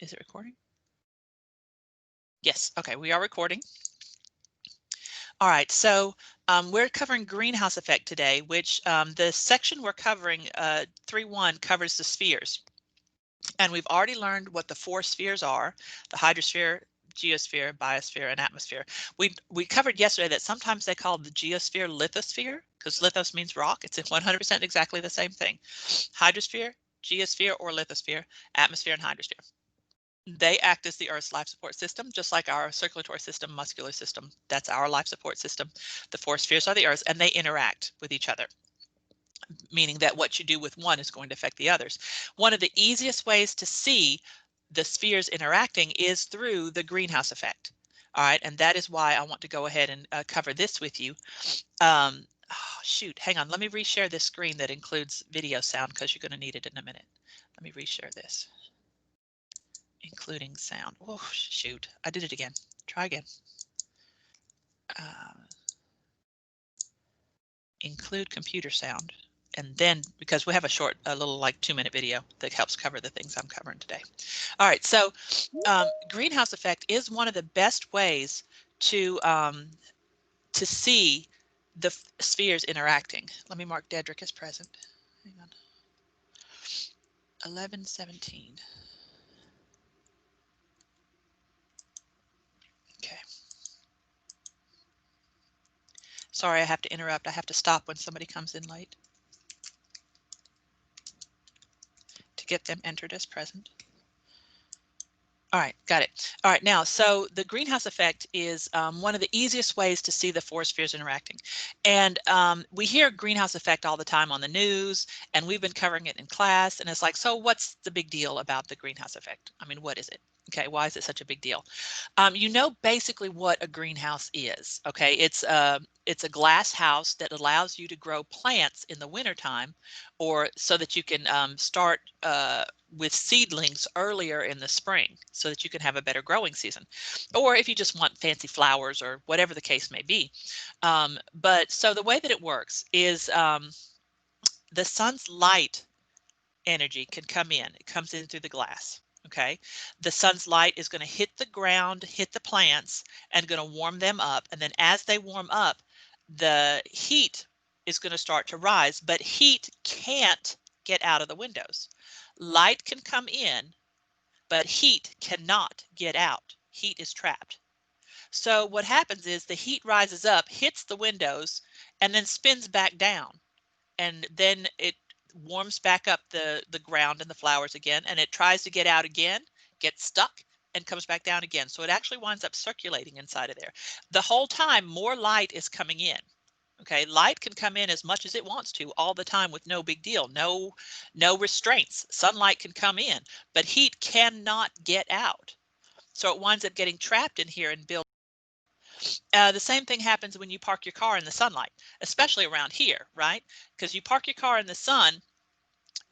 Is it recording? Yes. Okay, we are recording. All right, so we're covering greenhouse effect today, which the section we're covering, 3.1, covers the spheres. And we've already learned what the 4 spheres are: the hydrosphere, geosphere, biosphere, and atmosphere. We covered yesterday that sometimes they call the geosphere lithosphere, because lithos means rock. It's 100% exactly the same thing. Hydrosphere, geosphere, or lithosphere, atmosphere, and hydrosphere. They act as the Earth's life support system, just like our circulatory system, muscular system. That's our life support system. The 4 spheres are the Earth's, and they interact with each other, meaning that what you do with one is going to affect the others. One of the easiest ways to see the spheres interacting is through the greenhouse effect. All right, and that is why I want to go ahead and cover this with you. Oh, shoot, hang on. Let me reshare this screen that includes video sound, because you're going to need it in a minute. Let me reshare this. Including sound. Oh, shoot. I did it again. Try again. Include computer sound. And then, because we have a little like 2-minute video that helps cover the things I'm covering today. All right, so greenhouse effect is one of the best ways to see the spheres interacting. Let me mark Dedrick as present. Hang on. 11:17. Okay. Sorry, I have to interrupt. I have to stop when somebody comes in late to get them entered as present. All right, got it. All right, now, so the greenhouse effect is one of the easiest ways to see the 4 spheres interacting. And we hear greenhouse effect all the time on the news, and we've been covering it in class, and it's like, so what's the big deal about the greenhouse effect? I mean, what is it? Okay, why is it such a big deal? You know basically what a greenhouse is, okay? It's a glass house that allows you to grow plants in the wintertime, or so that you can start with seedlings earlier in the spring, so that you can have a better growing season, or if you just want fancy flowers or whatever the case may be. But so the way that it works is the sun's light energy can come in. It comes in through the glass. Okay, the sun's light is going to hit the ground, hit the plants, and going to warm them up. And then as they warm up, the heat is going to start to rise, but heat can't get out of the windows. Light can come in, but heat cannot get out. Heat is trapped. So what happens is the heat rises up, hits the windows, and then spins back down. And then it warms back up the ground and the flowers again, and it tries to get out again, gets stuck, and comes back down again. So it actually winds up circulating inside of there. The whole time, more light is coming in. Okay, light can come in as much as it wants to all the time with no big deal, no restraints. Sunlight can come in, but heat cannot get out. So it winds up getting trapped in here and build. The same thing happens when you park your car in the sunlight, especially around here, right? Because you park your car in the sun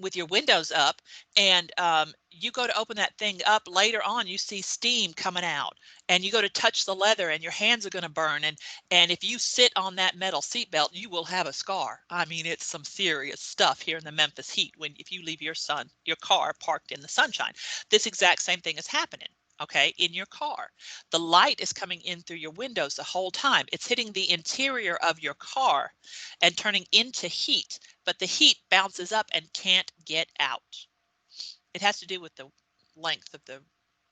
with your windows up, and you go to open that thing up later on, you see steam coming out, and you go to touch the leather and your hands are going to burn, and if you sit on that metal seatbelt, you will have a scar. I mean, it's some serious stuff here in the Memphis heat if you leave your car parked in the sunshine. This exact same thing is happening. Okay, in your car, the light is coming in through your windows the whole time. It's hitting the interior of your car and turning into heat, but the heat bounces up and can't get out. It has to do with the length of the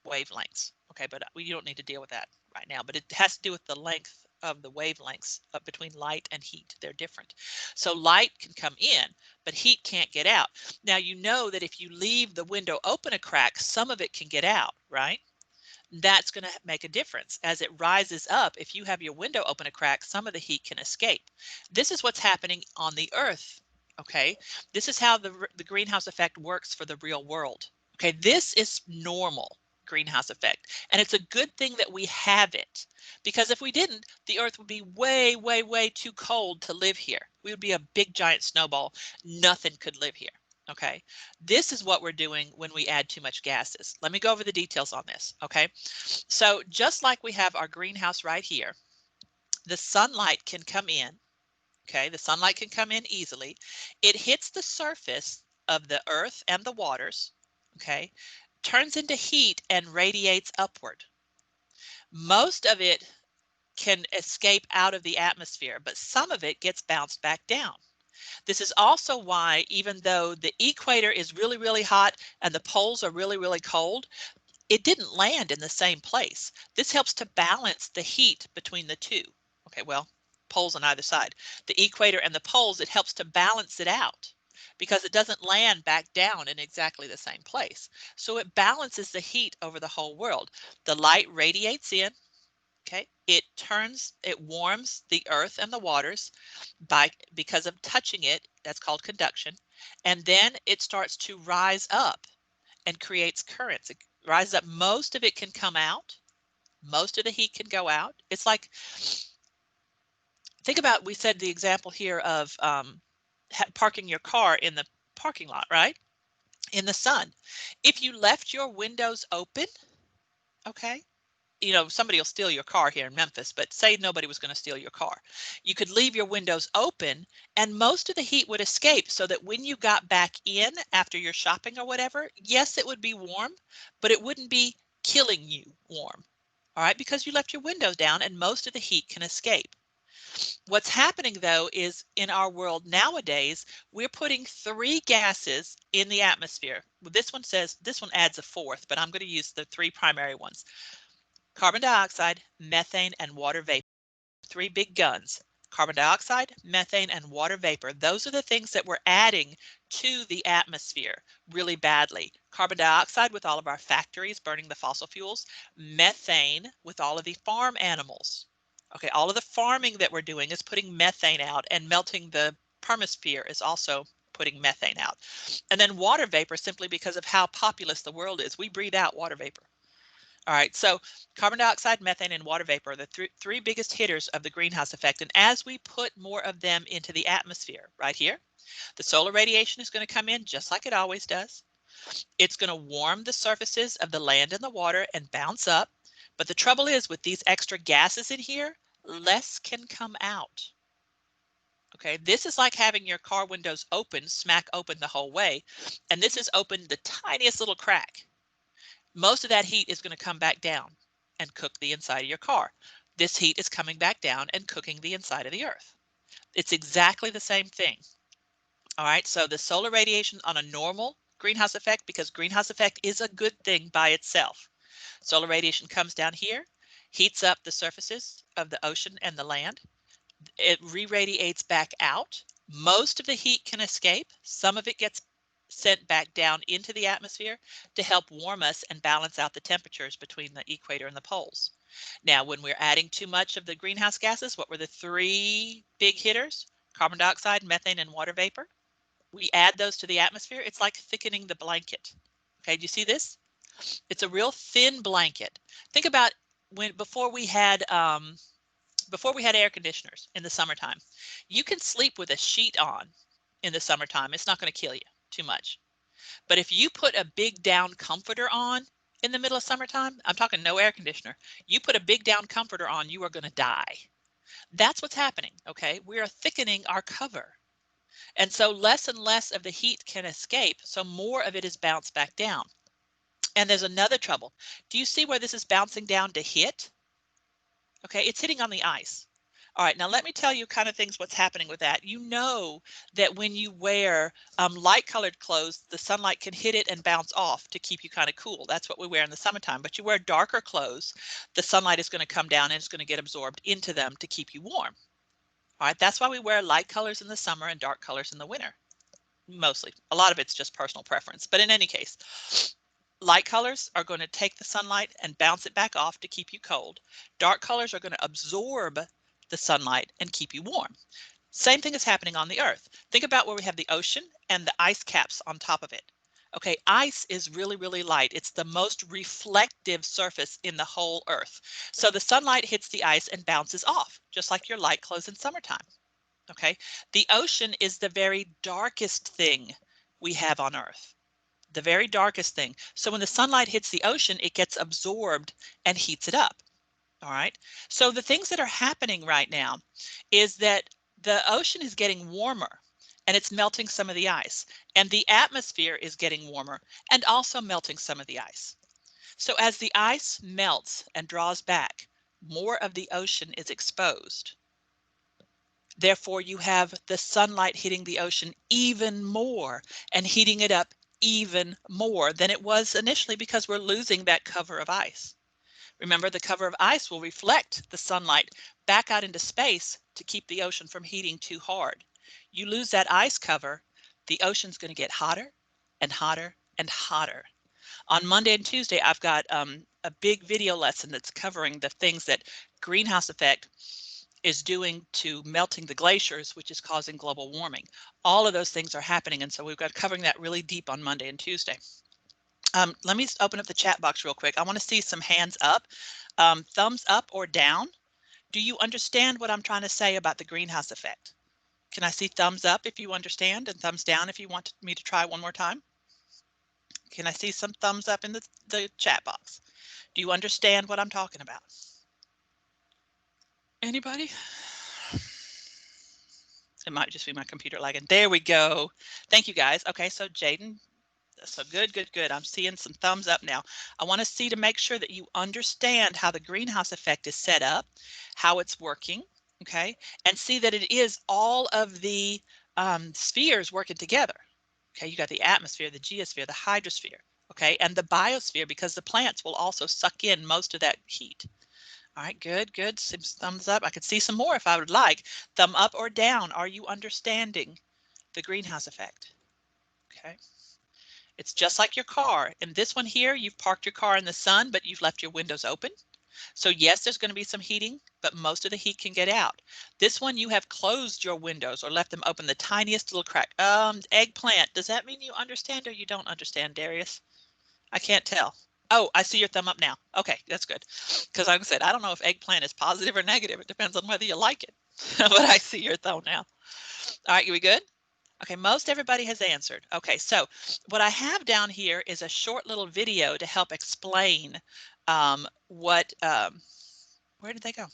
wavelengths. Okay, but you don't need to deal with that right now, but it has to do with the length of the wavelengths between light and heat. They're different. So light can come in, but heat can't get out. Now, you know that if you leave the window open a crack, some of it can get out, right? That's going to make a difference. As it rises up, if you have your window open a crack, some of the heat can escape. This is what's happening on the Earth. Okay, this is how the greenhouse effect works for the real world. Okay, this is normal greenhouse effect, and it's a good thing that we have it, because if we didn't, the Earth would be way, way, way too cold to live here. We would be a big giant snowball. Nothing could live here. Okay, this is what we're doing when we add too much gases. Let me go over the details on this. Okay, so just like we have our greenhouse right here, the sunlight can come in. Okay, the sunlight can come in easily. It hits the surface of the earth and the waters. Okay, turns into heat and radiates upward. Most of it can escape out of the atmosphere, but some of it gets bounced back down. This is also why, even though the equator is really, really hot and the poles are really, really cold, it didn't land in the same place. This helps to balance the heat between the two. Okay, well, poles on either side. The equator and the poles, it helps to balance it out because it doesn't land back down in exactly the same place. So it balances the heat over the whole world. The light radiates in, okay? It warms the earth and the waters because of touching it. That's called conduction. And then it starts to rise up and creates currents. It rises up. Most of it can come out. Most of the heat can go out. It's like, think about, we said the example here of parking your car in the parking lot, right? In the sun. If you left your windows open, okay, you know, somebody will steal your car here in Memphis, but say nobody was going to steal your car. You could leave your windows open and most of the heat would escape so that when you got back in after your shopping or whatever, yes, it would be warm, but it wouldn't be killing you warm. All right, because you left your windows down and most of the heat can escape. What's happening though is in our world nowadays, we're putting 3 gases in the atmosphere. This one says, this one adds a 4th, but I'm going to use the 3 primary ones. Carbon dioxide, methane, and water vapor. 3 big guns. Carbon dioxide, methane, and water vapor. Those are the things that we're adding to the atmosphere really badly. Carbon dioxide with all of our factories burning the fossil fuels. Methane with all of the farm animals. Okay, all of the farming that we're doing is putting methane out, and melting the permosphere is also putting methane out. And then water vapor, simply because of how populous the world is. We breathe out water vapor. All right, so carbon dioxide, methane, and water vapor are the three biggest hitters of the greenhouse effect. And as we put more of them into the atmosphere right here, the solar radiation is going to come in just like it always does. It's going to warm the surfaces of the land and the water and bounce up. But the trouble is, with these extra gases in here, less can come out. Okay, this is like having your car windows open, smack open the whole way. And this is open the tiniest little crack. Most of that heat is going to come back down and cook the inside of your car. This heat is coming back down and cooking the inside of the earth. It's exactly the same thing. All right, so the solar radiation on a normal greenhouse effect, because greenhouse effect is a good thing by itself. Solar radiation comes down here, heats up the surfaces of the ocean and the land. It re-radiates back out. Most of the heat can escape. Some of it gets sent back down into the atmosphere to help warm us and balance out the temperatures between the equator and the poles. Now, when we're adding too much of the greenhouse gases, what were the 3 big hitters? Carbon dioxide, methane, and water vapor. We add those to the atmosphere. It's like thickening the blanket. Okay, do you see this? It's a real thin blanket. Think about before we had air conditioners in the summertime. You can sleep with a sheet on in the summertime. It's not going to kill you too much. But if you put a big down comforter on in the middle of summertime, I'm talking no air conditioner, you put a big down comforter on, you are going to die. That's what's happening, okay? We are thickening our cover. And so less and less of the heat can escape, so more of it is bounced back down. And there's another trouble. Do you see where this is bouncing down to hit? Okay, it's hitting on the ice. All right, now let me tell you kind of things what's happening with that. You know that when you wear light colored clothes, the sunlight can hit it and bounce off to keep you kind of cool. That's what we wear in the summertime. But you wear darker clothes, the sunlight is going to come down and it's going to get absorbed into them to keep you warm. All right, that's why we wear light colors in the summer and dark colors in the winter. Mostly. A lot of it's just personal preference. But in any case, light colors are going to take the sunlight and bounce it back off to keep you cold. Dark colors are going to absorb the sunlight and keep you warm. Same thing is happening on the earth. Think about where we have the ocean and the ice caps on top of it. Okay, ice is really, really light. It's the most reflective surface in the whole earth. So the sunlight hits the ice and bounces off, just like your light clothes in summertime. Okay, the ocean is the very darkest thing we have on earth. The very darkest thing. So when the sunlight hits the ocean, it gets absorbed and heats it up. All right. So the things that are happening right now is that the ocean is getting warmer. and it's melting some of the ice. And the atmosphere is getting warmer and also melting some of the ice. So as the ice melts and draws back, more of the ocean is exposed. Therefore, you have the sunlight hitting the ocean even more and heating it up even more than it was initially because we're losing that cover of ice. Remember, the cover of ice will reflect the sunlight back out into space to keep the ocean from heating too hard. You lose that ice cover, the ocean's going to get hotter and hotter and hotter. On Monday and Tuesday, I've got a big video lesson that's covering the things that greenhouse effect is doing to melting the glaciers, which is causing global warming. All of those things are happening, and so we've got covering that really deep on Monday and Tuesday. Let me open up the chat box real quick. I want to see some hands up, thumbs up or down. Do you understand what I'm trying to say about the greenhouse effect? Can I see thumbs up if you understand and thumbs down if you want me to try one more time? Can I see some thumbs up in the chat box? Do you understand what I'm talking about? Anybody? It might just be my computer lagging. There we go. Thank you guys. Okay, so Jaden, so good, good, good. I'm seeing some thumbs up now. I want to see to make sure that you understand how the greenhouse effect is set up, how it's working, okay, and see that it is all of the spheres working together. Okay, you got the atmosphere, the geosphere, the hydrosphere, okay, and the biosphere, because the plants will also suck in most of that heat. All right, good, good. Some thumbs up. I could see some more if I would like. Thumb up or down. Are you understanding the greenhouse effect? Okay. It's just like your car. In this one here, you've parked your car in the sun, but you've left your windows open. So yes, there's going to be some heating, but most of the heat can get out. This one, you have closed your windows or left them open, the tiniest little crack. Eggplant, does that mean you understand or you don't understand, Darius? I can't tell. Oh, I see your thumb up now. Okay, that's good. Because like I said, I don't know if eggplant is positive or negative. It depends on whether you like it. But I see your thumb now. All right, we good? Okay, most everybody has answered. Okay, so what I have down here is a short little video to help explain where did they go?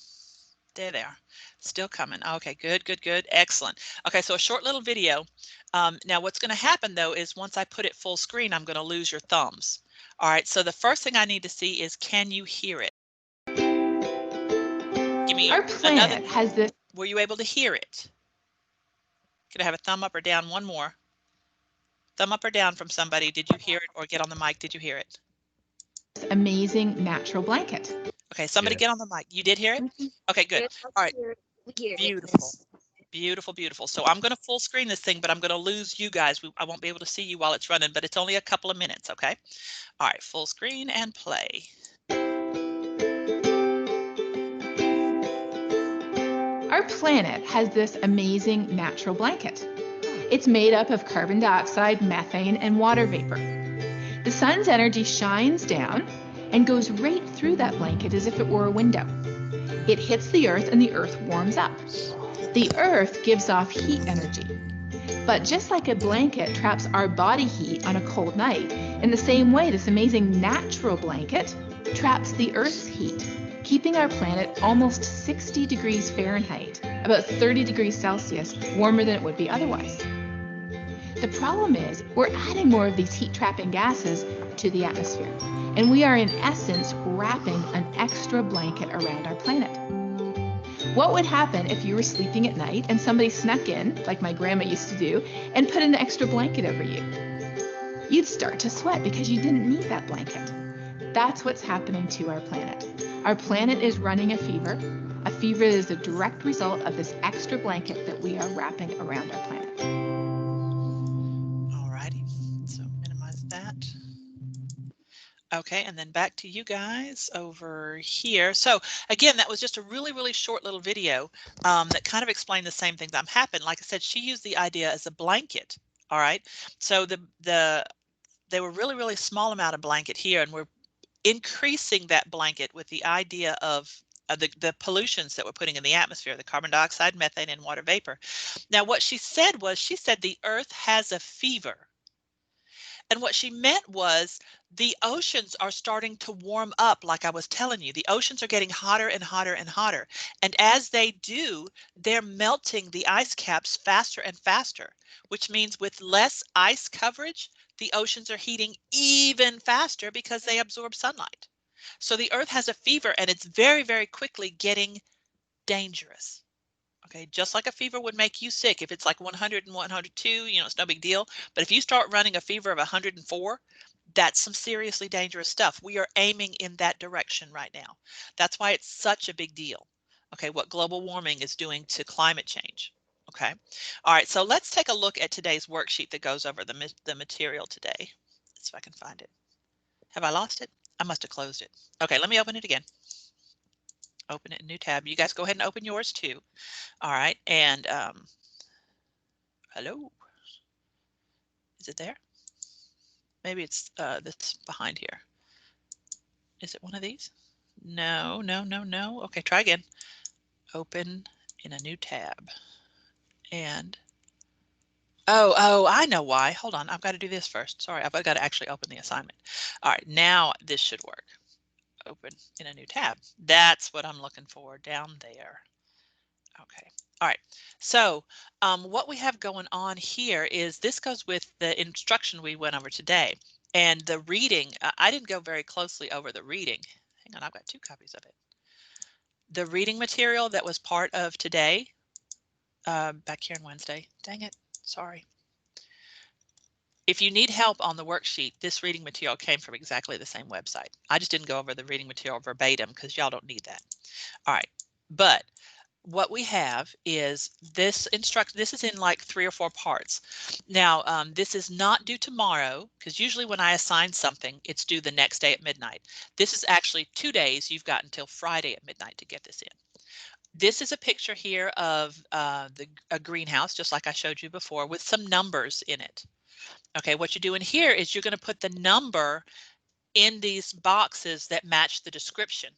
There they are, still coming. Okay, good, good, good, excellent. Okay, so a short little video. Now what's going to happen though is once I put it full screen, I'm going to lose your thumbs. All right, so the first thing I need to see is, can you hear it? Give me Our planet has this. Were you able to hear it? Could I have a thumb up or down? One more. Thumb up or down from somebody. Did you hear it, or get on the mic? Did you hear it? Amazing natural blanket. Okay, somebody get on the mic. You did hear it? Okay, good. All right, beautiful. Beautiful, beautiful. So I'm going to full screen this thing, but I'm going to lose you guys. I won't be able to see you while it's running, but it's only a couple of minutes, okay? All right, full screen and play. Our planet has this amazing natural blanket. It's made up of carbon dioxide, methane, and water vapor. The sun's energy shines down and goes right through that blanket as if it were a window. It hits the earth and the earth warms up. The earth gives off heat energy. But just like a blanket traps our body heat on a cold night, in the same way this amazing natural blanket traps the earth's heat, keeping our planet almost 60 degrees Fahrenheit, about 30 degrees Celsius, warmer than it would be otherwise. The problem is we're adding more of these heat-trapping gases to the atmosphere, and we are in essence wrapping an extra blanket around our planet. What would happen if you were sleeping at night and somebody snuck in, like my grandma used to do, and put an extra blanket over you? You'd start to sweat because you didn't need that blanket. That's what's happening to our planet. Our planet is running a fever. A fever is a direct result of this extra blanket that we are wrapping around our planet. Alrighty, so minimize that. Okay, and then back to you guys over here. So again, that was just a really, really short little video that kind of explained the same thing that happened. Like I said, she used the idea as a blanket. All right, so they were really, really small amount of blanket here, and we're increasing that blanket with the idea of the pollutions that we're putting in the atmosphere, the carbon dioxide, methane, and water vapor. Now, what she said was, she said the Earth has a fever. And what she meant was the oceans are starting to warm up, like I was telling you. The oceans are getting hotter and hotter and hotter. And as they do, they're melting the ice caps faster and faster, which means with less ice coverage, the oceans are heating even faster because they absorb sunlight. So the Earth has a fever, and it's very, very quickly getting dangerous. Okay, just like a fever would make you sick. If it's like 100 and 102, it's no big deal. But if you start running a fever of 104, that's some seriously dangerous stuff. We are aiming in that direction right now. That's why it's such a big deal. Okay, what global warming is doing to climate change. Okay, all right, so let's take a look at today's worksheet that goes over the material today. Let's see if I can find it. Have I lost it? I must have closed it. Okay, let me open it again. Open it in a new tab. You guys go ahead and open yours too. All right, and hello, is it there? Maybe it's this behind here. Is it one of these? No, no, no, no. Okay, try again. Open in a new tab. And oh, I know why. Hold on, I've got to do this first. Sorry, I've got to actually open the assignment. All right, now this should work. Open in a new tab. That's what I'm looking for down there. Okay. All right. So what we have going on here is this goes with the instruction we went over today. And the reading, I didn't go very closely over the reading. Hang on, I've got 2 copies of it. The reading material that was part of today, back here on Wednesday. Dang it. Sorry. If you need help on the worksheet, this reading material came from exactly the same website. I just didn't go over the reading material verbatim because y'all don't need that. All right. But what we have is this instruction. This is in like 3 or 4 parts. Now, this is not due tomorrow because usually when I assign something, it's due the next day at midnight. This is actually 2 days. You've got until Friday at midnight to get this in. This is a picture here of a greenhouse, just like I showed you before, with some numbers in it. Okay, what you're doing here is you're going to put the number in these boxes that match the description.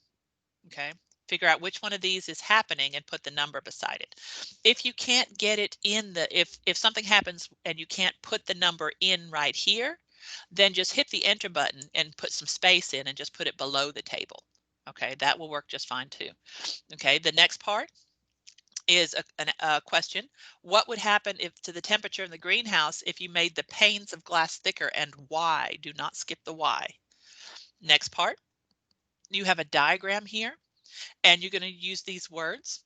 Okay, figure out which one of these is happening and put the number beside it. If you can't get it in the, if something happens and you can't put the number in right here, then just hit the enter button and put some space in and just put it below the table. Okay, that will work just fine too. Okay, the next part is a question. What would happen if to the temperature in the greenhouse if you made the panes of glass thicker, and why? Do not skip the why. Next part, you have a diagram here, and you're going to use these words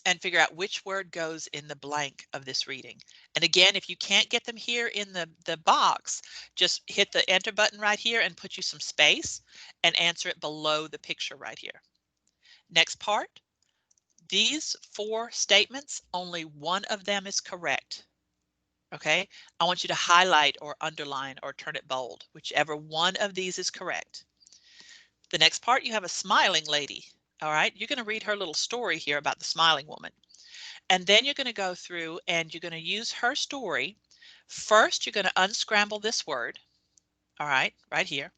and figure out which word goes in the blank of this reading. And again, if you can't get them here in the box, just hit the enter button right here and put you some space and answer it below the picture right here. Next part, these 4 statements, only one of them is correct. Okay, I want you to highlight or underline or turn it bold, whichever one of these is correct. The next part, you have a smiling lady. All right, you're going to read her little story here about the smiling woman. And then you're going to go through and you're going to use her story. First, you're going to unscramble this word. All right, right here.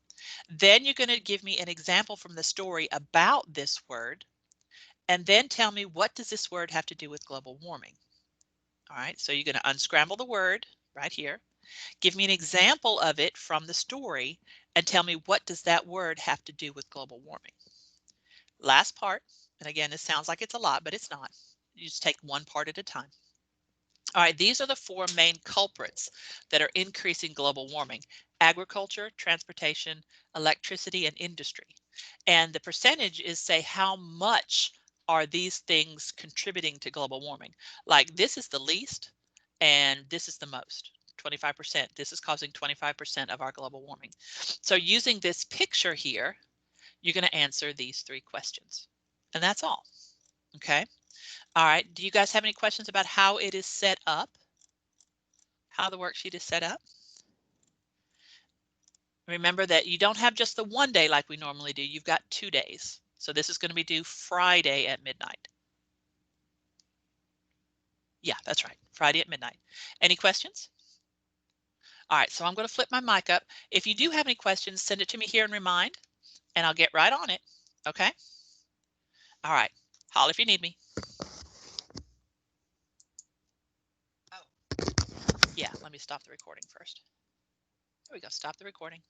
Then you're going to give me an example from the story about this word. And then tell me, what does this word have to do with global warming? All right, so you're going to unscramble the word right here. Give me an example of it from the story and tell me, what does that word have to do with global warming? Last part, and again, this sounds like it's a lot, but it's not. You just take one part at a time. All right, these are the 4 main culprits that are increasing global warming: agriculture, transportation, electricity, and industry. And the percentage is, say, how much are these things contributing to global warming? Like, this is the least and this is the most, 25%. This is causing 25% of our global warming. So using this picture here, you're going to answer these 3 questions. And that's all. Okay. All right. Do you guys have any questions about how it is set up? How the worksheet is set up? Remember that you don't have just the one day like we normally do. You've got 2 days. So this is going to be due Friday at midnight. Yeah, that's right. Friday at midnight. Any questions? All right, so I'm going to flip my mic up. If you do have any questions, send it to me here in Remind, and I'll get right on it. Okay? All right. Holler if you need me. Oh, yeah, let me stop the recording first. There we go. Stop the recording.